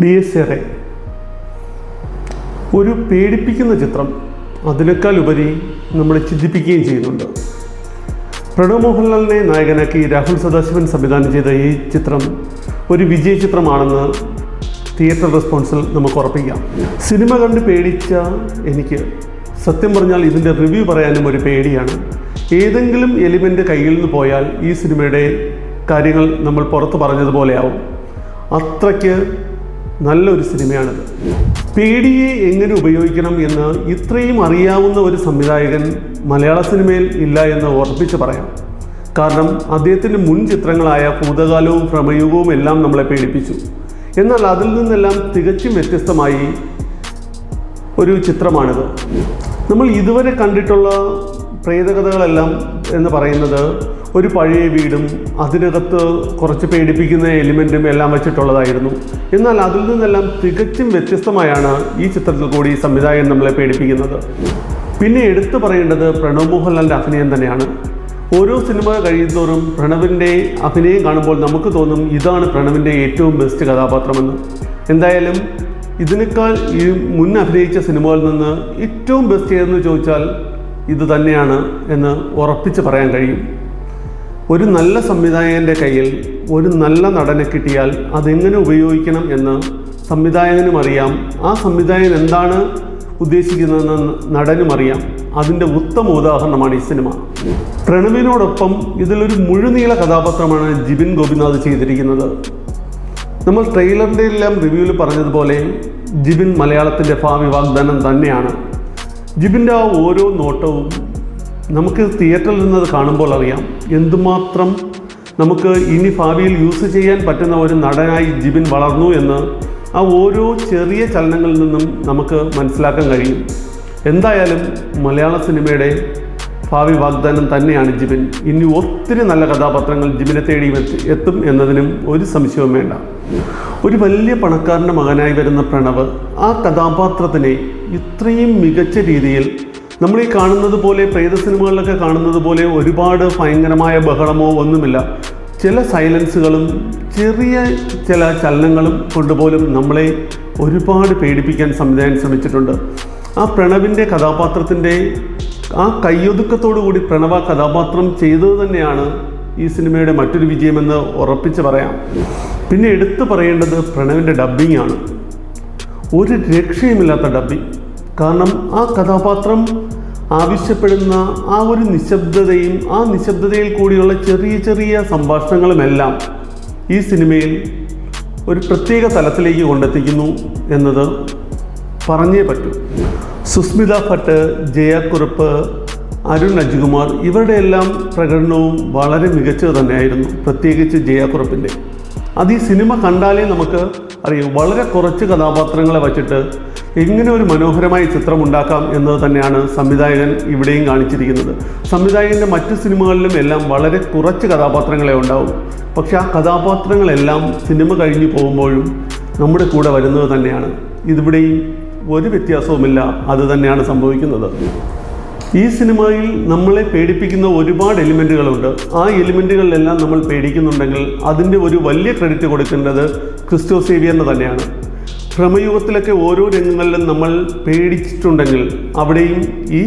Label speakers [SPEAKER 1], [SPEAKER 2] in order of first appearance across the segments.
[SPEAKER 1] ഡിയസേറെ ഒരു പേടിപ്പിക്കുന്ന ചിത്രം, അതിനേക്കാൾ ഉപരി നമ്മളെ ചിന്തിപ്പിക്കുകയും ചെയ്യുന്നുണ്ട്. പ്രണവ് മോഹൻലാലിനെ നായകനാക്കി രാഹുൽ സദാശിവൻ സംവിധാനം ചെയ്ത ഈ ചിത്രം ഒരു വിജയ ചിത്രമാണെന്ന് തിയേറ്റർ റെസ്പോൺസിൽ നമുക്ക് ഉറപ്പിക്കാം. സിനിമ കണ്ട് പേടിച്ച എനിക്ക് സത്യം പറഞ്ഞാൽ ഇതിൻ്റെ റിവ്യൂ പറയാനും ഒരു പേടിയാണ്. ഏതെങ്കിലും എലിമെൻ്റ് കയ്യിൽ നിന്ന് പോയാൽ ഈ സിനിമയുടെ കാര്യങ്ങൾ നമ്മൾ പുറത്ത് പറഞ്ഞതുപോലെയാവും. അത്രയ്ക്ക് നല്ലൊരു സിനിമയാണിത്. പേടിയെ എങ്ങനെ ഉപയോഗിക്കണം എന്ന് ഇത്രയും അറിയാവുന്ന ഒരു സംവിധായകൻ മലയാള സിനിമയിൽ ഇല്ല എന്ന് ഉറപ്പിച്ച് പറയാം. കാരണം അദ്ദേഹത്തിൻ്റെ മുൻ ചിത്രങ്ങളായ ഭൂതകാലവും പ്രമേയവും എല്ലാം നമ്മളെ പേടിപ്പിച്ചു. എന്നാൽ അതിൽ നിന്നെല്ലാം തികച്ചും വ്യത്യസ്തമായി ഒരു ചിത്രമാണിത്. നമ്മൾ ഇതുവരെ കണ്ടിട്ടുള്ള പ്രേതകഥകളെല്ലാം എന്ന് പറയുന്നത് ഒരു പഴയ വീടും അതിനകത്ത് കുറച്ച് പേടിപ്പിക്കുന്ന എലിമെൻറ്റും എല്ലാം വെച്ചിട്ടുള്ളതായിരുന്നു. എന്നാൽ അതിൽ നിന്നെല്ലാം തികച്ചും വ്യത്യസ്തമായാണ് ഈ ചിത്രത്തിൽ കൂടി സംവിധായകൻ നമ്മളെ പേടിപ്പിക്കുന്നത്. പിന്നെ എടുത്തു പറയേണ്ടത് പ്രണവ് മോഹൻലാലിൻ്റെ അഭിനയം തന്നെയാണ്. ഓരോ സിനിമ കഴിയുന്തോറും പ്രണവിൻ്റെ അഭിനയം കാണുമ്പോൾ നമുക്ക് തോന്നും ഇതാണ് പ്രണവിൻ്റെ ഏറ്റവും ബെസ്റ്റ് കഥാപാത്രമെന്ന്. എന്തായാലും ഇതിനേക്കാൾ ഈ മുൻ അഭിനയിച്ച സിനിമകളിൽ നിന്ന് ഏറ്റവും ബെസ്റ്റ് ഏതെന്ന് ചോദിച്ചാൽ ഇത് തന്നെയാണ് എന്ന് ഉറപ്പിച്ച് പറയാൻ കഴിയും. ഒരു നല്ല സംവിധായകൻ്റെ കയ്യിൽ ഒരു നല്ല നടനെ കിട്ടിയാൽ അതെങ്ങനെ ഉപയോഗിക്കണം എന്ന് സംവിധായകനും അറിയാം, ആ സംവിധായകൻ എന്താണ് ഉദ്ദേശിക്കുന്നതെന്ന് നടനും അറിയാം. അതിൻ്റെ ഉത്തമ ഉദാഹരണമാണ് ഈ സിനിമ. പ്രണവിനോടൊപ്പം ഇതിലൊരു മുഴുനീള കഥാപാത്രമാണ് ജിബിൻ ഗോപിനാഥ് ചെയ്തിരിക്കുന്നത്. നമ്മൾ ട്രെയിലറിൻ്റെ എല്ലാം റിവ്യൂവിൽ പറഞ്ഞതുപോലെ ജിബിൻ മലയാളത്തിൻ്റെ ഭാവി വാഗ്ദാനം തന്നെയാണ്. ജിബിൻ്റെ ആ ഓരോ നോട്ടവും നമുക്ക് തിയേറ്ററിൽ നിന്നത് കാണുമ്പോൾ അറിയാം എന്തുമാത്രം നമുക്ക് ഇനി ഭാവിയിൽ യൂസ് ചെയ്യാൻ പറ്റുന്ന ഒരു നടനായി ജിബിൻ വളർന്നു എന്ന് ആ ഓരോ ചെറിയ ചലനങ്ങളിൽ നിന്നും നമുക്ക് മനസ്സിലാക്കാൻ കഴിയും. എന്തായാലും മലയാള സിനിമയുടെ ഭാവി വാഗ്ദാനം തന്നെയാണ് ജിബിൻ. ഇനി ഒത്തിരി നല്ല കഥാപാത്രങ്ങൾ ജിബിനെ തേടി എത്തും എന്നതിനും ഒരു സംശയവും വേണ്ട. ഒരു വലിയ പണക്കാരൻ്റെ മകനായി വരുന്ന പ്രണവ് ആ കഥാപാത്രത്തിനെ ഇത്രയും മികച്ച രീതിയിൽ നമ്മൾ ഈ കാണുന്നത് പോലെ പ്രേത സിനിമകളിലൊക്കെ കാണുന്നത് പോലെ ഒരുപാട് ഭയങ്കരമായ ബഹളമോ ഒന്നുമില്ല. ചില സൈലൻസുകളും ചെറിയ ചില ചലനങ്ങളും കൊണ്ടുപോലും നമ്മളെ ഒരുപാട് പേടിപ്പിക്കാൻ സംവിധായകൻ ശ്രമിച്ചിട്ടുണ്ട്. ആ പ്രണവിൻ്റെ കഥാപാത്രത്തിൻ്റെ ആ കയ്യൊതുക്കത്തോടു കൂടി പ്രണവ കഥാപാത്രം ചെയ്തത് തന്നെയാണ് ഈ സിനിമയുടെ മറ്റൊരു വിജയമെന്ന് ഉറപ്പിച്ച് പറയാം. പിന്നെ എടുത്തു പറയേണ്ടത് പ്രണവിൻ്റെ ഡബ്ബിംഗ് ആണ്. ഒരു രക്ഷയുമില്ലാത്ത ഡബ്ബിംഗ്. കാരണം ആ കഥാപാത്രം ആവശ്യപ്പെടുന്ന ആ ഒരു നിശബ്ദതയും ആ നിശബ്ദതയിൽ കൂടിയുള്ള ചെറിയ ചെറിയ സംഭാഷണങ്ങളുമെല്ലാം ഈ സിനിമയിൽ ഒരു പ്രത്യേക തലത്തിലേക്ക് കൊണ്ടെത്തിക്കുന്നു എന്നത് പറഞ്ഞേ പറ്റൂ. സുസ്മിത ഭട്ട്, ജയക്കുറുപ്പ്, അരുൺ അജികുമാർ ഇവരുടെ എല്ലാം പ്രകടനവും വളരെ മികച്ചത് തന്നെയായിരുന്നു. പ്രത്യേകിച്ച് ജയക്കുറുപ്പിൻ്റെ. അത് ഈ സിനിമ കണ്ടാലേ നമുക്ക് അറിയാം വളരെ കുറച്ച് കഥാപാത്രങ്ങളെ വച്ചിട്ട് എങ്ങനെ ഒരു മനോഹരമായ ചിത്രം ഉണ്ടാക്കാം എന്നത് തന്നെയാണ് സംവിധായകൻ ഇവിടെയും കാണിച്ചിരിക്കുന്നത്. സംവിധായകൻ്റെ മറ്റു സിനിമകളിലും എല്ലാം വളരെ കുറച്ച് കഥാപാത്രങ്ങളെ ഉണ്ടാവും. പക്ഷെ ആ കഥാപാത്രങ്ങളെല്ലാം സിനിമ കഴിഞ്ഞു പോകുമ്പോഴും നമ്മുടെ കൂടെ വരുന്നത് തന്നെയാണ്. ഇതിവിടെയും ഒരു വ്യത്യാസവുമില്ല, അത് തന്നെയാണ് സംഭവിക്കുന്നത്. ഈ സിനിമയിൽ നമ്മളെ പേടിപ്പിക്കുന്ന ഒരുപാട് എലിമെൻറ്റുകളുണ്ട്. ആ എലിമെൻറ്റുകളിലെല്ലാം നമ്മൾ പേടിക്കുന്നുണ്ടെങ്കിൽ അതിൻ്റെ ഒരു വലിയ ക്രെഡിറ്റ് കൊടുക്കേണ്ടത് ക്രിസ്റ്റോ സേവിയറിന് തന്നെയാണ്. ഭ്രമയുഗത്തിലൊക്കെ ഓരോ രംഗങ്ങളിലും നമ്മൾ പേടിച്ചിട്ടുണ്ടെങ്കിൽ അവിടെയും ഈ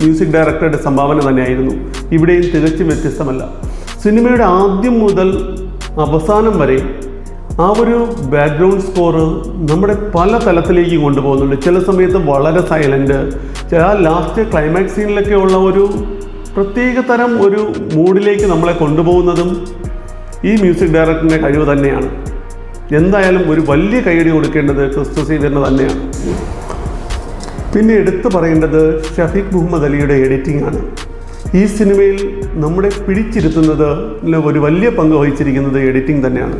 [SPEAKER 1] മ്യൂസിക് ഡയറക്ടറുടെ സംഭാവന തന്നെയായിരുന്നു. ഇവിടെയും തികച്ചും വ്യത്യസ്തമല്ല. സിനിമയുടെ ആദ്യം മുതൽ അവസാനം വരെ ആ ഒരു ബാക്ക്ഗ്രൗണ്ട് സ്കോറ് നമ്മുടെ പല തലത്തിലേക്ക് കൊണ്ടുപോകുന്നുണ്ട്. ചില സമയത്ത് വളരെ സൈലൻറ്റ്, ആ ലാസ്റ്റ് ക്ലൈമാക്സ് സീനിലൊക്കെ ഉള്ള ഒരു പ്രത്യേക തരം ഒരു മൂഡിലേക്ക് നമ്മളെ കൊണ്ടുപോകുന്നതും ഈ മ്യൂസിക് ഡയറക്ടറിൻ്റെ കഴിവ് തന്നെയാണ്. എന്തായാലും ഒരു വലിയ കൈയടി കൊടുക്കേണ്ടത് ക്രിസ്റ്റോ സേവിയറിന് തന്നെയാണ്. പിന്നെ എടുത്തു പറയേണ്ടത് ഷഫീഖ് മുഹമ്മദ് അലിയുടെ എഡിറ്റിംഗ് ആണ്. ഈ സിനിമയിൽ നമ്മളെ പിടിച്ചിരുത്തുന്നത് ഒരു വലിയ പങ്ക് വഹിച്ചിരിക്കുന്നത് എഡിറ്റിംഗ് തന്നെയാണ്.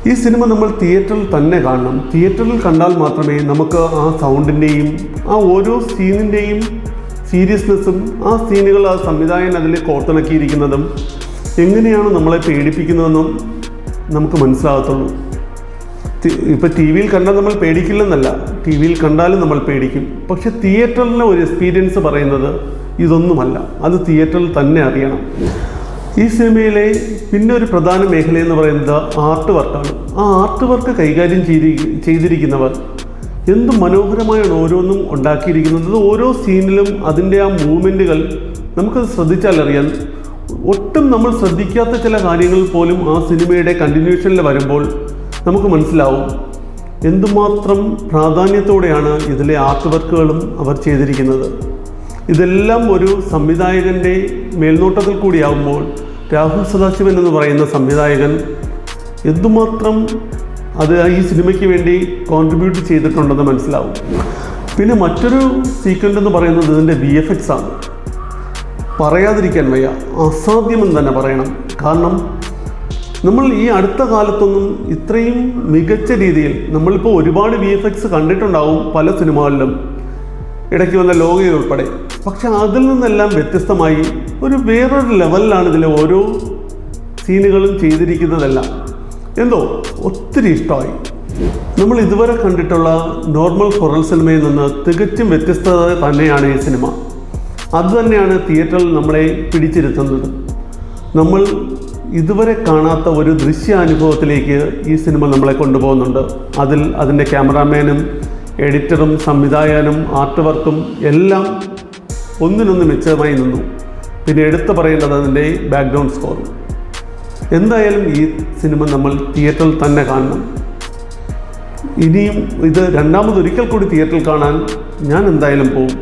[SPEAKER 1] ഈ സിനിമ നമ്മൾ തിയേറ്ററിൽ തന്നെ കാണണം. തിയേറ്ററിൽ കണ്ടാൽ മാത്രമേ നമുക്ക് ആ സൗണ്ടിൻ്റെയും ആ ഓരോ സീനിൻ്റെയും സീരിയസ്നെസ്സും ആ സീനുകൾ ആ സംവിധായകൻ അതിൽ കോർത്തിണക്കിയിരിക്കുന്നതും എങ്ങനെയാണ് നമ്മളെ പേടിപ്പിക്കുന്നതെന്നും നമുക്ക് മനസ്സിലാകത്തുള്ളൂ. ഇപ്പോൾ ടി വിയിൽ കണ്ടാൽ നമ്മൾ പേടിക്കില്ലെന്നല്ല, ടി വിയിൽ കണ്ടാലും നമ്മൾ പേടിക്കും. പക്ഷെ തിയേറ്ററിലെ ഒരു എക്സ്പീരിയൻസ് പറയുന്നത് ഇതൊന്നുമല്ല. അത് തിയേറ്ററിൽ തന്നെ അറിയണം. ഈ സിനിമയിലെ പിന്നെ ഒരു പ്രധാന മേഖല എന്ന് പറയുന്നത് ആർട്ട് വർക്കാണ്. ആ ആർട്ട് വർക്ക് കൈകാര്യം ചെയ്തിരിക്കുന്നവർ എന്ത് മനോഹരമായാണ് ഓരോന്നും ഉണ്ടാക്കിയിരിക്കുന്നത്. ഓരോ സീനിലും അതിൻ്റെ ആ മൂവ്മെൻറ്റുകൾ നമുക്ക് ശ്രദ്ധിച്ചാൽ അറിയാം. ഒട്ടും നമ്മൾ ശ്രദ്ധിക്കാത്ത ചില കാര്യങ്ങൾ പോലും ആ സിനിമയുടെ കണ്ടിന്യൂഷനിൽ വരുമ്പോൾ നമുക്ക് മനസ്സിലാവും എന്തുമാത്രം പ്രാധാന്യത്തോടെയാണ് ഇതിലെ ആർട്ട് വർക്കുകളും അവർ ചെയ്തിരിക്കുന്നത്. ഇതെല്ലാം ഒരു സംവിധായകൻ്റെ മേൽനോട്ടത്തിൽ കൂടിയാകുമ്പോൾ രാഹുൽ സദാശിവൻ എന്ന് പറയുന്ന സംവിധായകൻ എന്തുമാത്രം അത് ഈ സിനിമയ്ക്ക് വേണ്ടി കോൺട്രിബ്യൂട്ട് ചെയ്തിട്ടുണ്ടെന്ന് മനസ്സിലാവും. പിന്നെ മറ്റൊരു സീക്വൻസ് എന്ന് പറയുന്നത് ഇതിൻ്റെ VFX ആണ്. പറയാതിരിക്കാൻ വയ്യ, അസാധ്യമെന്ന് തന്നെ പറയണം. കാരണം നമ്മൾ ഈ അടുത്ത കാലത്തൊന്നും ഇത്രയും മികച്ച രീതിയിൽ നമ്മളിപ്പോൾ ഒരുപാട് VFX കണ്ടിട്ടുണ്ടാവും പല സിനിമകളിലും, ഇടയ്ക്ക് വന്ന ലോകയിൽ ഉൾപ്പെടെ. പക്ഷെ അതിൽ നിന്നെല്ലാം വ്യത്യസ്തമായി വേറൊരു ലെവലിലാണ് ഇതിലെ ഓരോ സീനുകളും ചെയ്തിരിക്കുന്നതെല്ലാം. എന്തോ ഒത്തിരി ഇഷ്ടമായി. നമ്മൾ ഇതുവരെ കണ്ടിട്ടുള്ള നോർമൽ ഹൊറർ സിനിമയിൽ നിന്ന് തികച്ചും വ്യത്യസ്തത തന്നെയാണ് ഈ സിനിമ. അതുതന്നെയാണ് തിയേറ്ററിൽ നമ്മളെ പിടിച്ചിരുത്തുന്നത്. നമ്മൾ ഇതുവരെ കാണാത്ത ഒരു ദൃശ്യാനുഭവത്തിലേക്ക് ഈ സിനിമ നമ്മളെ കൊണ്ടുപോകുന്നുണ്ട്. അതിൻ്റെ ക്യാമറാമാനും എഡിറ്ററും സംവിധായകനും ആർട്ട് വർക്കും എല്ലാം ഒന്നിനൊന്ന് മെച്ചമായി നിന്നു. പിന്നെ എടുത്തു പറയേണ്ടത് അതിൻ്റെ ബാക്ക്ഗ്രൗണ്ട് സ്കോർ. എന്തായാലും ഈ സിനിമ നമ്മൾ തിയേറ്ററിൽ തന്നെ കാണണം. ഇനിയും ഇത് രണ്ടാമതൊരിക്കൽ കൂടി തിയേറ്ററിൽ കാണാൻ ഞാൻ എന്തായാലും പോകും.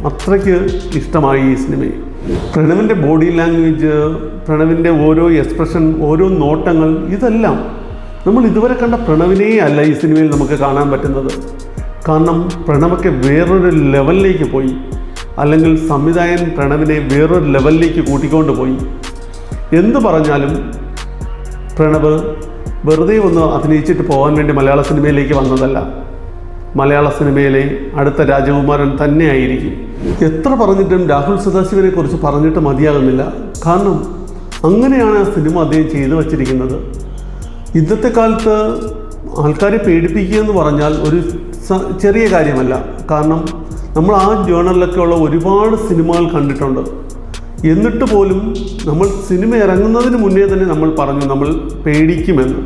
[SPEAKER 1] അത്രയ്ക്ക് ഇഷ്ടമായി ഈ സിനിമയെ. പ്രണവിൻ്റെ ബോഡി ലാംഗ്വേജ്, പ്രണവിൻ്റെ ഓരോ എക്സ്പ്രഷൻ, ഓരോ നോട്ടങ്ങൾ, ഇതെല്ലാം നമ്മൾ ഇതുവരെ കണ്ട പ്രണവിനെ അല്ല ഈ സിനിമയിൽ നമുക്ക് കാണാൻ പറ്റുന്നത്. കാരണം പ്രണവൊക്കെ വേറൊരു ലെവലിലേക്ക് പോയി, അല്ലെങ്കിൽ സംവിധായകൻ പ്രണവിനെ വേറൊരു ലെവലിലേക്ക് കൂട്ടിക്കൊണ്ട് പോയി. എന്തു പറഞ്ഞാലും പ്രണവ് വെറുതെ ഒന്ന് അഭിനയിച്ചിട്ട് പോകാൻ വേണ്ടി മലയാള സിനിമയിലേക്ക് വന്നതല്ല. മലയാള സിനിമയിലെ അടുത്ത രാജകുമാരൻ തന്നെയായിരിക്കും. എത്ര പറഞ്ഞിട്ടും രാഹുൽ സദാശിവനെ കുറിച്ച് പറഞ്ഞിട്ട് മതിയാകുന്നില്ല. കാരണം അങ്ങനെയാണ് ആ സിനിമ അദ്ദേഹം ചെയ്തു വച്ചിരിക്കുന്നത്. ഇന്നത്തെ കാലത്ത് ആൾക്കാരെ പേടിപ്പിക്കുക എന്ന് പറഞ്ഞാൽ ഒരു ചെറിയ കാര്യമല്ല. കാരണം നമ്മൾ ആ ജേണലിലൊക്കെ ഉള്ള ഒരുപാട് സിനിമകൾ കണ്ടിട്ടുണ്ട്. എന്നിട്ട് പോലും നമ്മൾ സിനിമ ഇറങ്ങുന്നതിന് മുന്നേ തന്നെ നമ്മൾ പറഞ്ഞു നമ്മൾ പേടിക്കുമെന്ന്.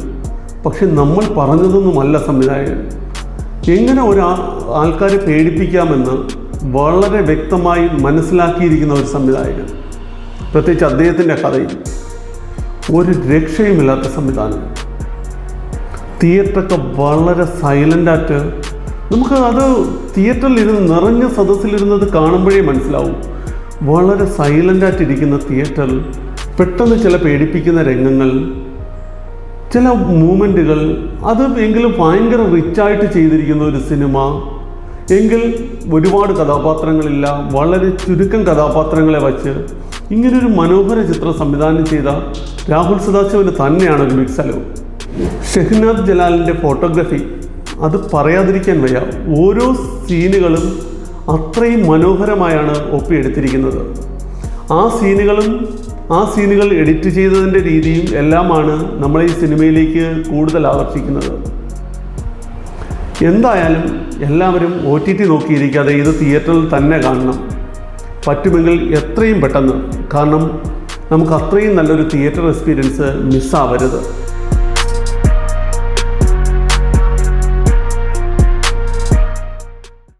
[SPEAKER 1] പക്ഷെ നമ്മൾ പറഞ്ഞതൊന്നുമല്ല സംവിധായകൻ. എങ്ങനെ ആൾക്കാരെ പേടിപ്പിക്കാമെന്ന് വളരെ വ്യക്തമായി മനസ്സിലാക്കിയിരിക്കുന്ന ഒരു സംവിധായകൻ. പ്രത്യേകിച്ച് അദ്ദേഹത്തിൻ്റെ കഥയിൽ ഒരു രക്ഷയുമില്ലാത്ത സംവിധാനം. തിയേറ്ററൊക്കെ വളരെ സൈലൻ്റായിട്ട് നമുക്ക് അത് തിയേറ്ററിലിരുന്ന് നിറഞ്ഞ സദസ്സിലിരുന്നത് കാണുമ്പോഴേ മനസ്സിലാവും. വളരെ സൈലൻ്റായിട്ടിരിക്കുന്ന തിയേറ്ററിൽ പെട്ടെന്ന് ചില പേടിപ്പിക്കുന്ന രംഗങ്ങൾ, ചില മൂമെൻറ്റുകൾ, അത് എങ്കിലും ഭയങ്കര റിച്ചായിട്ട് ചെയ്തിരിക്കുന്ന ഒരു സിനിമ. എങ്കിൽ ഒരുപാട് കഥാപാത്രങ്ങളില്ല, വളരെ ചുരുക്കം കഥാപാത്രങ്ങളെ വച്ച് ഇങ്ങനൊരു മനോഹര ചിത്രം സംവിധാനം ചെയ്ത രാഹുൽ സദാശിവന് തന്നെയാണ് ഒരു ബിഗ് സല്യൂട്ട്. ഷെഹ്നാദ് ജലാലിൻ്റെ ഫോട്ടോഗ്രാഫി അത് പറയാതിരിക്കാൻ വയ്യ. ഓരോ സീനുകളും അത്രയും മനോഹരമായാണ് ഒപ്പിയെടുത്തിരിക്കുന്നത്. ആ സീനുകൾ എഡിറ്റ് ചെയ്തതിൻ്റെ രീതിയും എല്ലാമാണ് നമ്മളെ ഈ സിനിമയിലേക്ക് കൂടുതൽ ആകർഷിക്കുന്നത്. എന്തായാലും എല്ലാവരും OTT നോക്കിയിരിക്കാതെ ഇത് തിയേറ്ററിൽ തന്നെ കാണണം. പറ്റുമെങ്കിൽ എത്രയും പെട്ടെന്ന്. കാരണം നമുക്ക് അത്രയും നല്ലൊരു തിയേറ്റർ എക്സ്പീരിയൻസ് മിസ്സാവരുത്.